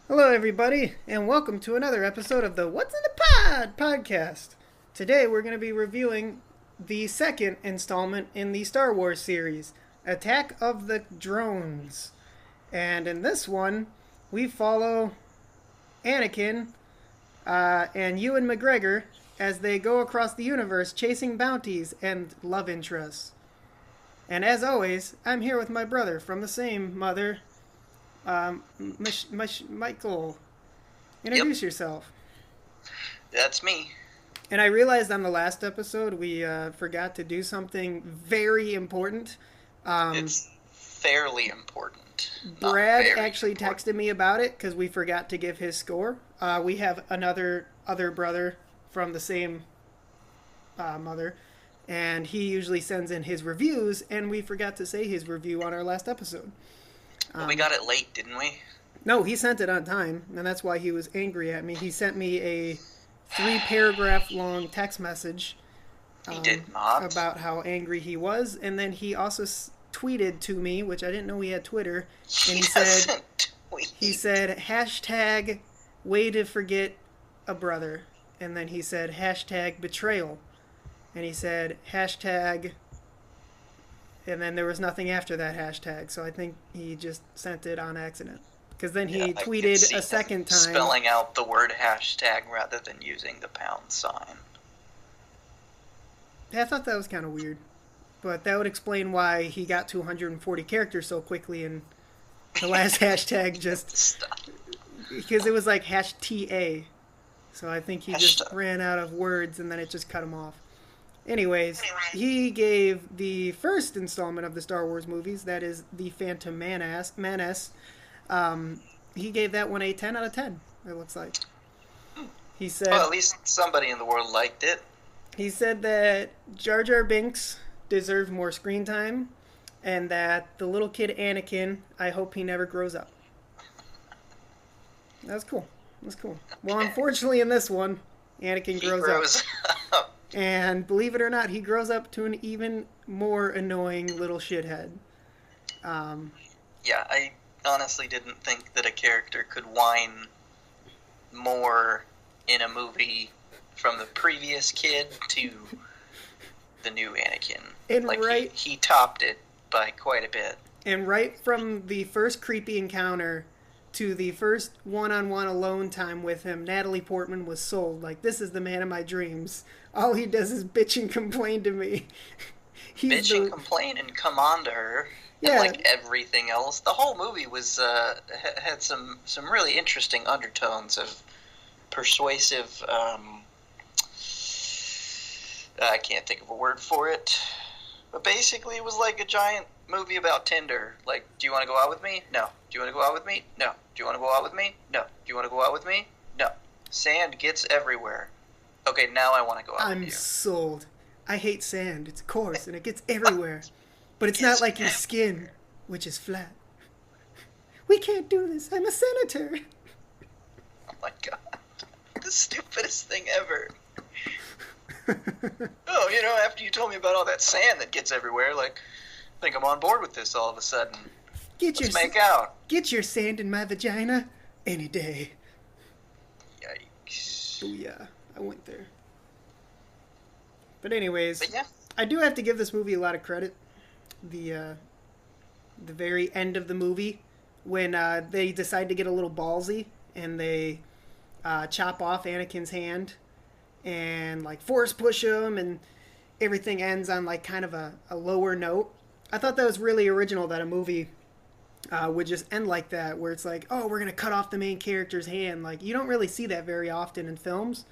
Hello, everybody, and welcome to another episode of the What's in the Pod podcast. Today, we're going to be reviewing the second installment in the Star Wars series, Attack of the Drones. And in this one, we follow Anakin and Ewan McGregor as they go across the universe chasing bounties and love interests. And as always, I'm here with my brother from the same mother, Michael. Introduce yourself. That's me. And I realized on the last episode we forgot to do something very important. It's fairly important. Brad actually texted me about it because we forgot to give his score. We have other brother from the same mother, and he usually sends in his reviews, and we forgot to say his review on our last episode. We got it late, didn't we? No, he sent it on time, and that's why he was angry at me. He sent me a 3-paragraph long text message. He did not. About how angry he was, and then he also tweeted to me, which I didn't know he had Twitter, and he said hashtag way to forget a brother, and then he said hashtag betrayal, and he said hashtag, and then there was nothing after that hashtag, so I think he just sent it on accident. Because then he tweeted a second time. Spelling out the word hashtag rather than using the pound sign. Yeah, I thought that was kind of weird. But that would explain why he got to 140 characters so quickly and the last hashtag just... Because it was like #TA. So I think he just ran out of words and then it just cut him off. Anyways, he gave the first installment of the Star Wars movies, that is The Phantom Menace. He gave that one a 10 out of 10, it looks like. He said, well, at least somebody in the world liked it. He said that Jar Jar Binks deserved more screen time, and that the little kid Anakin, I hope he never grows up. That's cool. That's cool. Well, unfortunately in this one, Anakin grows up. And believe it or not, he grows up to an even more annoying little shithead. Yeah, I honestly didn't think that a character could whine more in a movie from the previous kid to the new Anakin. And he topped it by quite a bit. And right from the first creepy encounter to the first one-on-one alone time with him, Natalie Portman was sold. Like, this is the man of my dreams. All he does is bitch and complain to me. And complain and come on to her. Yeah. And like everything else. The whole movie was had some really interesting undertones of persuasive... I can't think of a word for it. But basically it was like a giant movie about Tinder. Like, do you want to go out with me? No. Do you want to go out with me? No. Do you want to go out with me? No. Do you want to go out with me? No. Sand gets everywhere. Okay, now I want to go out with you. I'm sold. I hate sand. It's coarse and it gets everywhere. But it's not like your skin, which is flat. We can't do this. I'm a senator. Oh my god. The stupidest thing ever. Oh, after you told me about all that sand that gets everywhere, like, I think I'm on board with this all of a sudden. Let's make out. Get your sand in my vagina any day. Yikes. Oh yeah, I went there. But anyways, yeah. I do have to give this movie a lot of credit. The very end of the movie, when they decide to get a little ballsy and they chop off Anakin's hand and like force push him, and everything ends on like kind of a lower note. I thought that was really original, that a movie would just end like that, where it's like, oh, we're gonna cut off the main character's hand. Like, you don't really see that very often in films,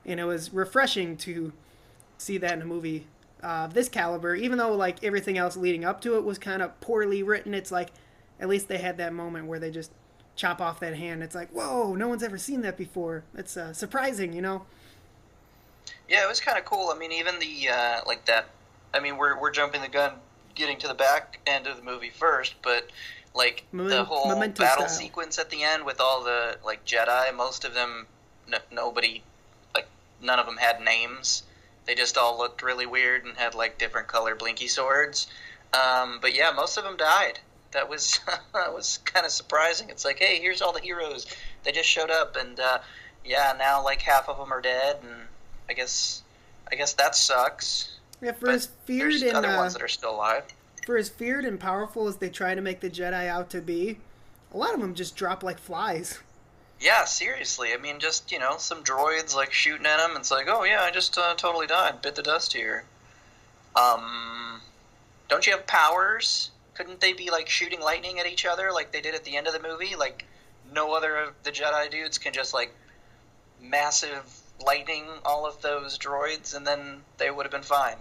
and it was refreshing to see that in a movie of this caliber. Even though like everything else leading up to it was kind of poorly written, it's like at least they had that moment where they just chop off that hand. It's like, whoa, no one's ever seen that before. It's surprising, Yeah, it was kind of cool. I mean, even the like that. I mean, we're jumping the gun, getting to the back end of the movie first, but like the whole battle sequence at the end with all the like Jedi, most of them, nobody, like none of them had names. They just all looked really weird and had like different color blinky swords. But yeah, most of them died. That was that was kind of surprising. It's like, hey, here's all the heroes. They just showed up, and yeah, now like half of them are dead, and I guess that sucks. Yeah, for but as feared there's and other ones that are still alive. For as feared and powerful as they try to make the Jedi out to be, a lot of them just drop like flies. Yeah, seriously. I mean, just, some droids, like, shooting at him, and it's like, oh, yeah, I just totally died. Bit the dust here. Don't you have powers? Couldn't they be, like, shooting lightning at each other like they did at the end of the movie? Like, no other of the Jedi dudes can just, like, massive lightning all of those droids, and then they would have been fine.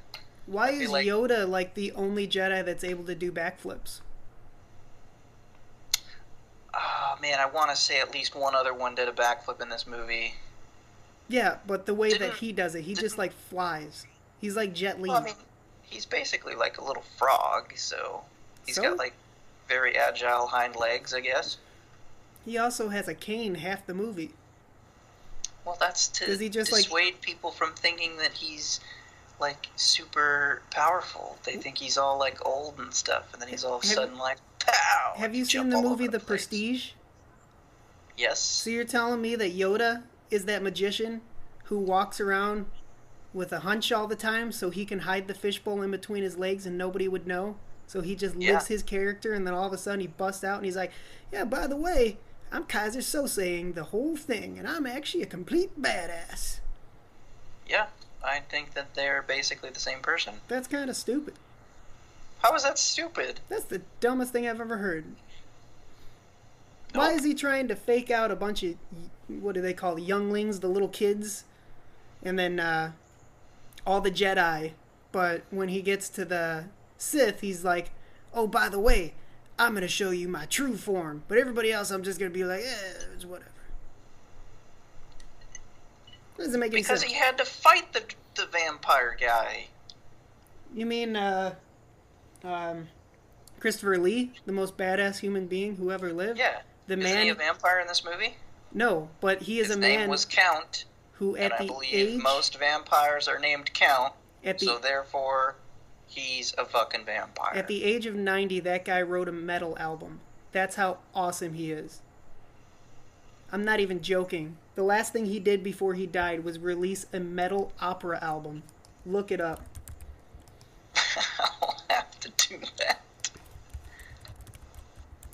Why is Yoda, like, the only Jedi that's able to do backflips? Oh, man, I want to say at least one other one did a backflip in this movie. Yeah, but the way that he does it, he just, like, flies. He's like Jet Li. Well, I mean, he's basically like a little frog, so he's got, like, very agile hind legs, I guess. He also has a cane half the movie. Well, that's to dissuade people from thinking that he's, like, super powerful. They think he's all, like, old and stuff, and then he's all of a sudden like, pow! Have you seen the movie The Prestige? Yes. So you're telling me that Yoda is that magician who walks around with a hunch all the time so he can hide the fishbowl in between his legs and nobody would know? So he just lives his character, and then all of a sudden he busts out and he's like, yeah, by the way, I'm Kaiser Sosaying the whole thing, and I'm actually a complete badass. Yeah, I think that they're basically the same person. That's kind of stupid. How is that stupid? That's the dumbest thing I've ever heard. Nope. Why is he trying to fake out a bunch of, what do they call, younglings, the little kids, and then all the Jedi, but when he gets to the Sith, he's like, oh, by the way, I'm going to show you my true form, but everybody else I'm just going to be like, it's whatever. That doesn't make any sense. Because he had to fight the vampire guy. You mean Christopher Lee, the most badass human being who ever lived? Yeah. Isn't he a vampire in this movie? No, but he is His a man. His name was Count. Who at and the I believe age, most vampires are named Count. So therefore, he's a fucking vampire. At the age of 90, that guy wrote a metal album. That's how awesome he is. I'm not even joking. The last thing he did before he died was release a metal opera album. Look it up. I'll have to do that.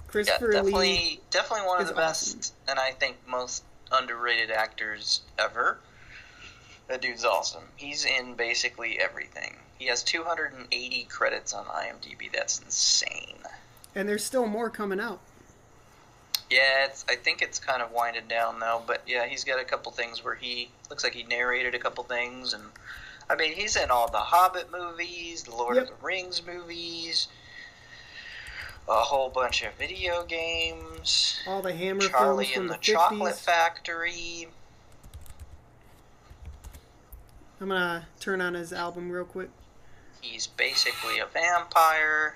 Christopher Lee definitely one of the awesome. best, and I think most underrated actors ever. That dude's awesome. He's in basically everything. He has 280 credits on IMDb. That's insane. And there's still more coming out. Yeah, I think it's kind of winding down now, but yeah, he's got a couple things where he looks like he narrated a couple things, and I mean, he's in all the Hobbit movies, the Lord of the Rings movies, a whole bunch of video games, all the Hammer Charlie films from and the 50s. Chocolate Factory. I'm gonna turn on his album real quick. He's basically a vampire.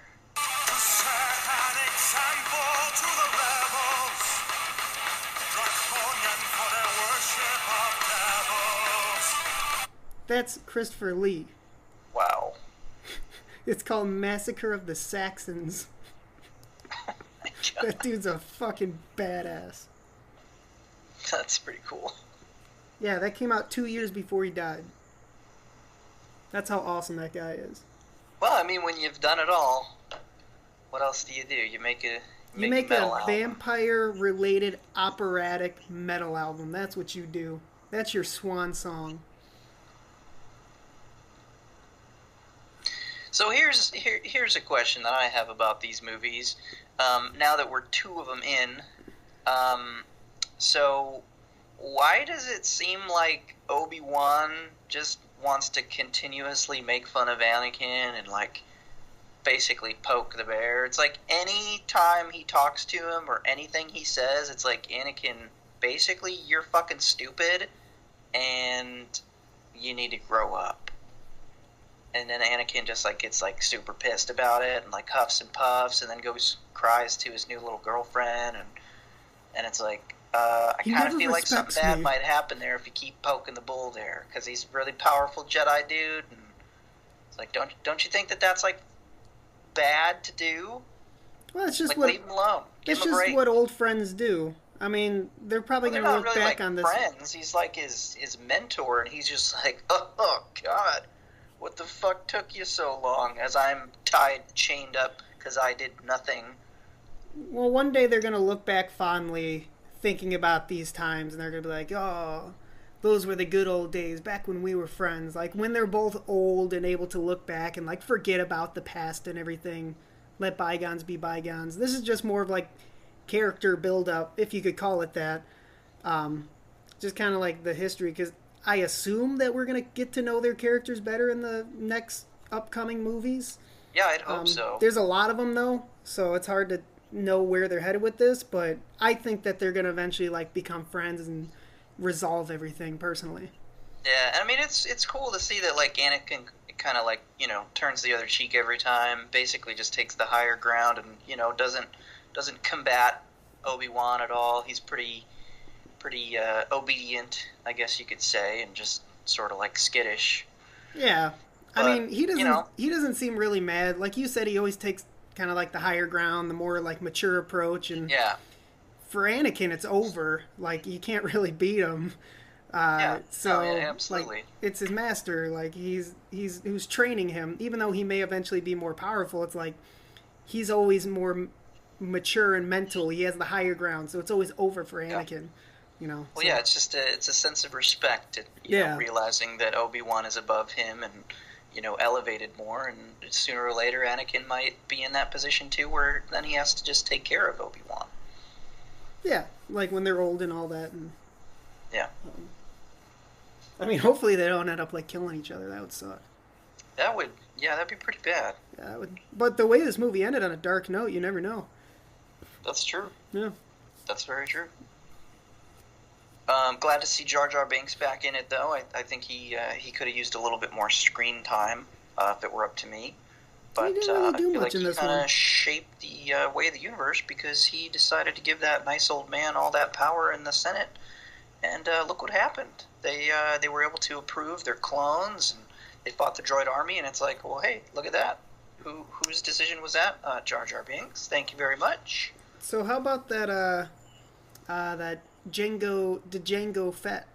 That's Christopher Lee. Wow. It's called Massacre of the Saxons. That dude's a fucking badass. That's pretty cool. Yeah, that came out 2 years before he died. That's how awesome that guy is. Well, I mean, when you've done it all, what else do? You make a vampire-related operatic metal album. That's what you do. That's your swan song. So here's a question that I have about these movies. Now that we're two of them in, so why does it seem like Obi-Wan just wants to continuously make fun of Anakin and, like, basically poke the bear? It's like any time he talks to him or anything he says, it's like, Anakin, basically, you're fucking stupid and you need to grow up. And then Anakin just, like, gets, like, super pissed about it and, like, huffs and puffs and then cries to his new little girlfriend, and it's like, I kind of feel like something bad might happen there if you keep poking the bull there, because he's a really powerful Jedi dude, and it's like, don't you think that that's, like, bad to do? Well, it's just Like, what leave him alone. Give it's him a just break. what old friends do. I mean, they're probably Well, going they're to not look really back like on this. friends. He's like his mentor, and he's just like, oh God, what the fuck took you so long? As I'm tied, chained up, because I did nothing. Well, one day they're going to look back fondly, thinking about these times, and they're going to be like, "Oh, those were the good old days, back when we were friends." Like when they're both old and able to look back and like forget about the past and everything, let bygones be bygones. This is just more of like character build up, if you could call it that. Just kind of like the history, because I assume that we're gonna get to know their characters better in the next upcoming movies. Yeah, I'd hope so. There's a lot of them though, so it's hard to know where they're headed with this. But I think that they're gonna eventually like become friends and resolve everything personally. Yeah, and I mean it's cool to see that like Anakin kind of like turns the other cheek every time. Basically, just takes the higher ground and doesn't combat Obi-Wan at all. He's pretty obedient, I guess you could say, and just sort of like skittish. Yeah, but, I mean he doesn't seem really mad. Like you said, he always takes kind of like the higher ground, the more like mature approach. And yeah, for Anakin, it's over. Like you can't really beat him. So yeah, absolutely. Like it's his master. Like he's who's training him. Even though he may eventually be more powerful, it's like he's always more mature and mental. He has the higher ground, so it's always over for Anakin. Well, so. yeah, it's just it's a sense of respect. And, realizing that Obi-Wan is above him and elevated more, and sooner or later Anakin might be in that position too, where then he has to just take care of Obi-Wan. Yeah, like when they're old and all that. And yeah. I mean, hopefully they don't end up like killing each other. That would suck. That'd be pretty bad. Yeah, it would. But the way this movie ended on a dark note, you never know. That's true. Yeah. That's very true. Glad to see Jar Jar Binks back in it, though. I think he could have used a little bit more screen time if it were up to me. But he didn't really do I feel much like in he this kind one. of shaped the way of the universe because he decided to give that nice old man all that power in the Senate. And look what happened. They were able to approve their clones, and they fought the droid army, and it's like, well, hey, look at that. Whose decision was that? Jar Jar Binks. Thank you very much. So how about that Django Fett?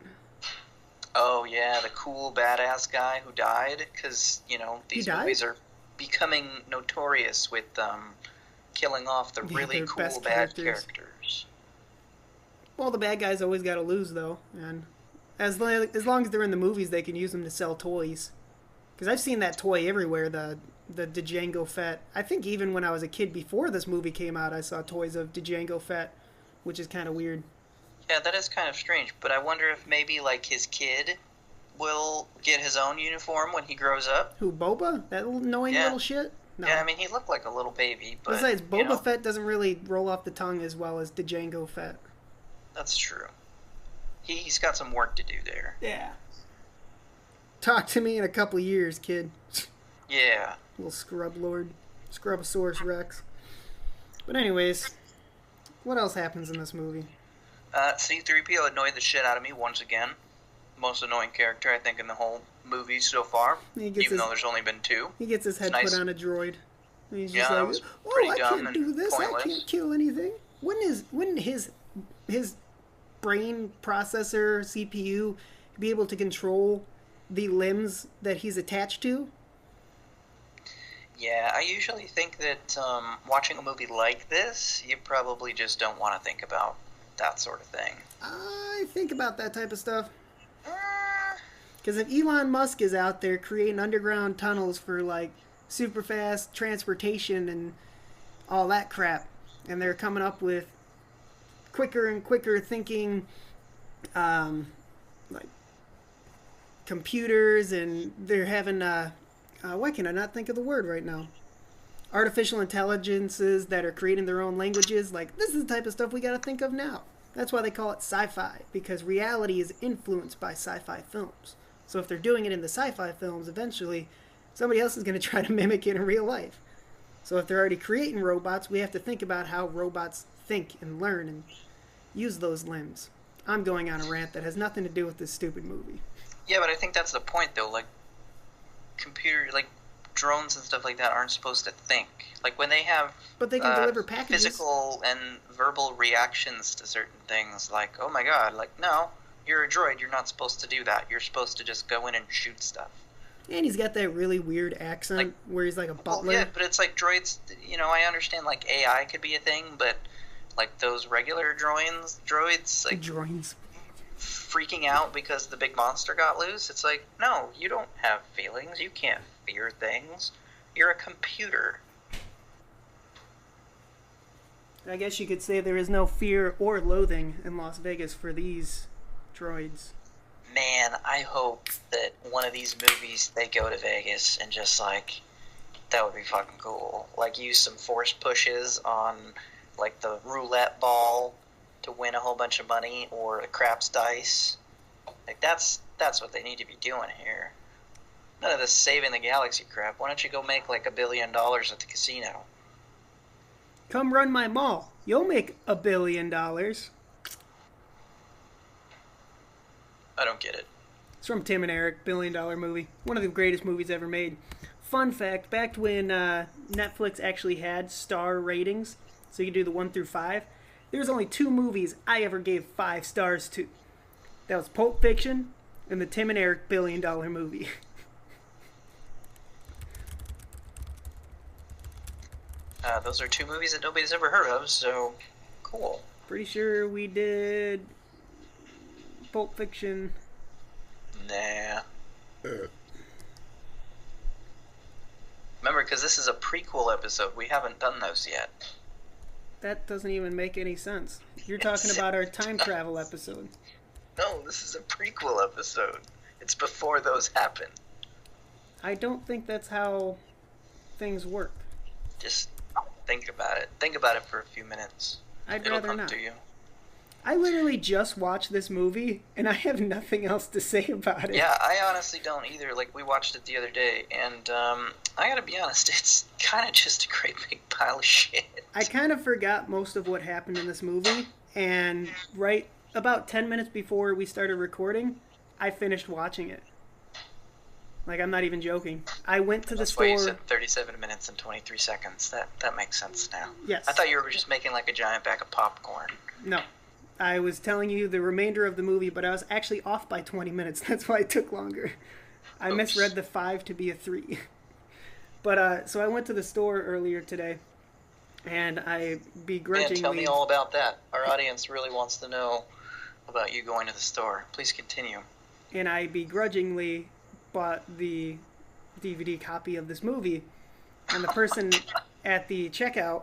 Oh yeah, the cool badass guy who died because these movies are becoming notorious with killing off the really cool bad characters. Well, the bad guys always got to lose though, and as long as they're in the movies, they can use them to sell toys. Because I've seen that toy everywhere. The Django Fett. I think even when I was a kid before this movie came out, I saw toys of Django Fett, which is kind of weird. Yeah, that is kind of strange, but I wonder if maybe like his kid will get his own uniform when he grows up. Who, Boba? That annoying little shit? No. Yeah, I mean, he looked like a little baby, but... Besides, Boba Fett doesn't really roll off the tongue as well as Django Fett. That's true. He's got some work to do there. Yeah. Talk to me in a couple of years, kid. Yeah. Little scrub lord. Scrubosaurus Rex. But anyways, what else happens in this movie? C-3PO annoyed the shit out of me once again. Most annoying character, I think, in the whole movie so far. Even though there's only been 2. He gets his head put on a droid. And he's just that was pretty dumb I can't do this. pointless. I can't kill anything. Wouldn't his brain processor, CPU, be able to control the limbs that he's attached to? Yeah, I usually think that watching a movie like this, you probably just don't want to think about that sort of thing. I think about that type of stuff. Because if Elon Musk is out there creating underground tunnels for like super fast transportation and all that crap, and they're coming up with quicker and quicker thinking like computers, and they're having why can I not think of the word right now? Artificial intelligences that are creating their own languages. Like, this is the type of stuff we got to think of now. That's why they call it sci-fi, because reality is influenced by sci-fi films. So if they're doing it in the sci-fi films, eventually somebody else is going to try to mimic it in real life. So if they're already creating robots, we have to think about how robots think and learn and use those limbs. I'm going on a rant that has nothing to do with this stupid movie. Yeah, but I think that's the point, though. Like, drones and stuff like that aren't supposed to think. Like when they have but they can deliver packages. Physical and verbal reactions to certain things, like, oh my god, like, no, you're a droid, you're not supposed to do that. You're supposed to just go in and shoot stuff. And he's got that really weird accent, like, where he's like a butler. Well, yeah, but it's like droids, you know, I understand like AI could be a thing, but like those regular droids, like droids freaking out because the big monster got loose. It's like, no, you don't have feelings. You can't fear things. You're a computer. I guess you could say there is no fear or loathing in Las Vegas for these droids. Man, I hope that one of these movies they go to Vegas and just like, that would be fucking cool. Like use some force pushes on like the roulette ball to win a whole bunch of money, or a craps dice. Like that's what they need to be doing here. None of this saving the galaxy crap. Why don't you go make like $1 billion at the casino? Come run my mall. You'll make $1 billion. I don't get it. It's from Tim and Eric, $1 billion movie. One of the greatest movies ever made. Fun fact, back when Netflix actually had star ratings, so you could do the 1 through 5, there's only 2 movies I ever gave 5 stars to. That was Pulp Fiction and the Tim and Eric $1 billion movie. Those are 2 movies that nobody's ever heard of, so cool. Pretty sure we did Pulp Fiction. Nah. Remember, because this is a prequel episode, we haven't done those yet. That doesn't even make any sense. You're talking about our time travel episode. No, this is a prequel episode. It's before those happen. I don't think that's how things work. Just think about it. Think about it for a few minutes. It'll rather come not. To you. I literally just watched this movie, and I have nothing else to say about it. Yeah, I honestly don't either. Like, we watched it the other day, and I gotta be honest, it's kind of just a great big pile of shit. I kind of forgot most of what happened in this movie, and right about 10 minutes before we started recording, I finished watching it. Like, I'm not even joking. I went to the store... That's why you said 37 minutes and 23 seconds. That makes sense now. Yes. I thought you were just making, like, a giant bag of popcorn. No. I was telling you the remainder of the movie, but I was actually off by 20 minutes. That's why it took longer. I misread the 5 to be a 3. But, so I went to the store earlier today, and I begrudgingly... Man, tell me all about that. Our audience really wants to know about you going to the store. Please continue. And I begrudgingly bought the DVD copy of this movie, and the person at the checkout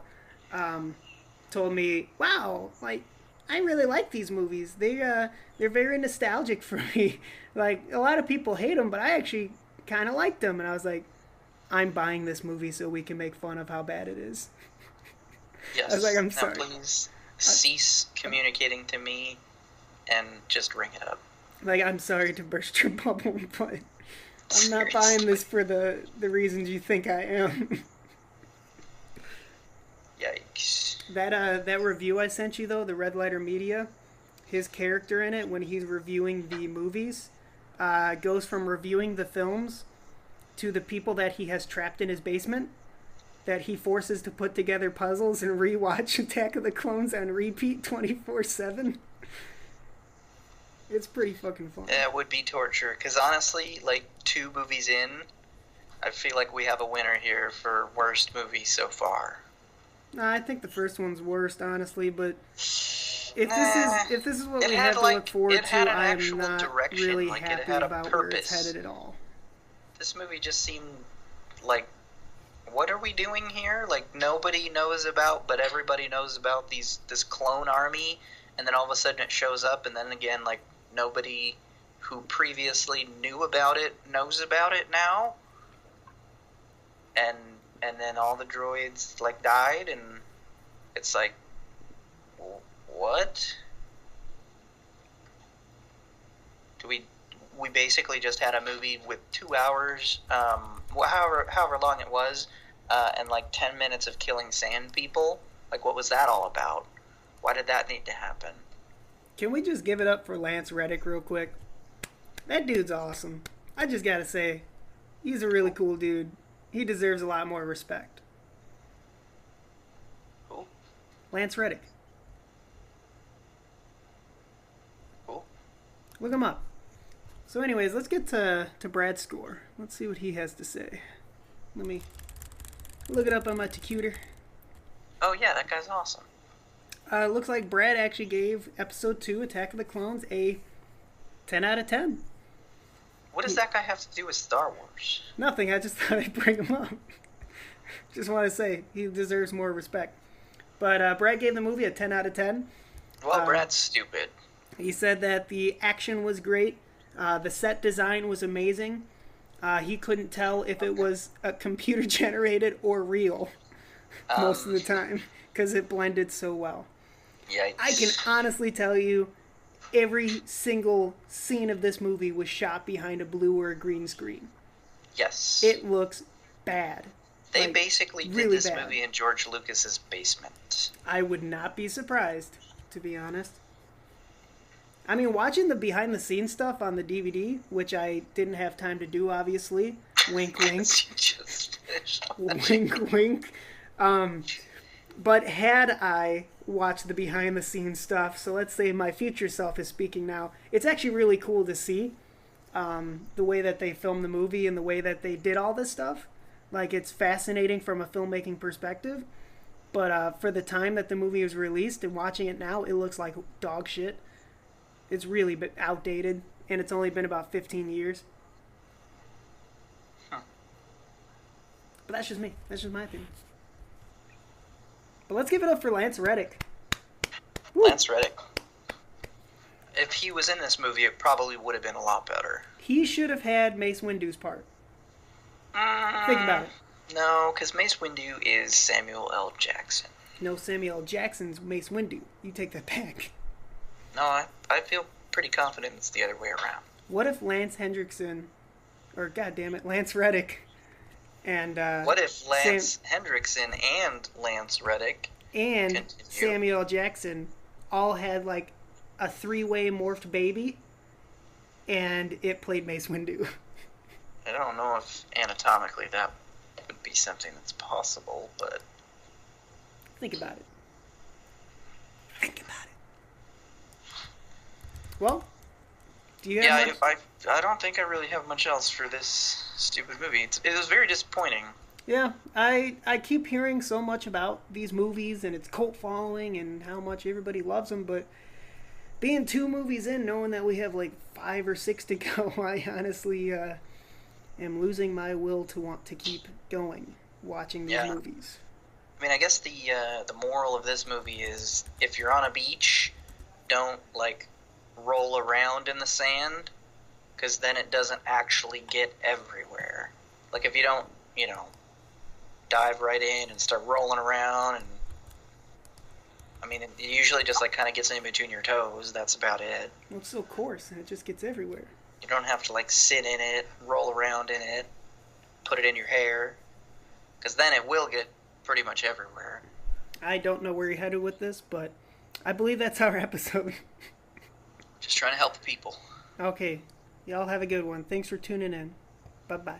told me, wow, like, I really like these movies. They're very nostalgic for me. Like, a lot of people hate them, but I actually kind of like them. And I was like, I'm buying this movie so we can make fun of how bad it is. Yes. I was like, I'm sorry. Now please cease communicating to me and just ring it up. Like, I'm sorry to burst your bubble, but I'm not buying this for the reasons you think I am. Yikes. That review I sent you, though, the Red Letter Media, his character in it, when he's reviewing the movies, goes from reviewing the films to the people that he has trapped in his basement, that he forces to put together puzzles and rewatch Attack of the Clones on repeat 24/7. It's pretty fucking fun. Yeah, it would be torture, because honestly, like, 2 movies in, I feel like we have a winner here for worst movie so far. I think the first one's worst, honestly, but if this is what we have to look forward to, I am not really happy about where it's headed at all. This movie just seemed like, what are we doing here? Like, nobody knows about, but everybody knows about this clone army, and then all of a sudden it shows up, and then again, like, nobody who previously knew about it knows about it now, and then all the droids, like, died, and it's like, what? We basically just had a movie with 2 hours, however long it was, and like 10 minutes of killing sand people. Like, what was that all about? Why did that need to happen? Can we just give it up for Lance Reddick real quick? That dude's awesome. I just gotta say, he's a really cool dude. he deserves a lot more respect. Cool. Lance Reddick. Cool. Look him up. So anyways, let's get to Brad's score. Let's see what he has to say. Let me look it up on my computer. Oh yeah, that guy's awesome. Looks like Brad actually gave Episode 2, Attack of the Clones, a 10 out of 10. What does that guy have to do with Star Wars? Nothing, I just thought I'd bring him up. Just want to say, he deserves more respect. But Brad gave the movie a 10 out of 10. Well, Brad's stupid. He said that the action was great. The set design was amazing. He couldn't tell if it was computer generated or real most of the time because it blended so well. Yikes. I can honestly tell you every single scene of this movie was shot behind a blue or a green screen. Yes. It looks bad. They basically did really this bad. movie in George Lucas's basement. I would not be surprised, to be honest. I mean, watching the behind-the-scenes stuff on the DVD, which I didn't have time to do, obviously. Wink, wink. Wink, wink. But had I watched the behind-the-scenes stuff, so let's say my future self is speaking now, it's actually really cool to see the way that they filmed the movie and the way that they did all this stuff. Like, it's fascinating from a filmmaking perspective. But for the time that the movie was released and watching it now, it looks like dog shit. It's really been outdated, and it's only been about 15 years. Huh. But that's just me. That's just my opinion. But let's give it up for Lance Reddick. Woo. Lance Reddick. If he was in this movie, it probably would have been a lot better. He should have had Mace Windu's part. Think about it. No, because Mace Windu is Samuel L. Jackson. No, Samuel L. Jackson's Mace Windu. You take that back. No, I feel pretty confident it's the other way around. What if Lance Hendrickson, or goddammit, Lance Reddick, and what if Lance Hendrickson and Lance Reddick and Samuel L. Jackson all had like a three-way morphed baby, and it played Mace Windu? I don't know if anatomically that would be something that's possible, but think about it. Think about it. Well, do you have much? I don't think I really have much else for this stupid movie. It was very disappointing. Yeah, I keep hearing so much about these movies and its cult following and how much everybody loves them, but being 2 movies in, knowing that we have like 5 or 6 to go, I honestly am losing my will to want to keep going, watching these movies. I mean, I guess the moral of this movie is if you're on a beach, don't like roll around in the sand, because then it doesn't actually get everywhere. Like if you don't, dive right in and start rolling around, and I mean, it usually just like kind of gets in between your toes. That's about it. Well, it's so coarse and it just gets everywhere. You don't have to like sit in it, roll around in it, put it in your hair, because then it will get pretty much everywhere. I don't know where you're headed with this, but I believe that's our episode. Just trying to help the people. Okay. Y'all have a good one. Thanks for tuning in. Bye-bye.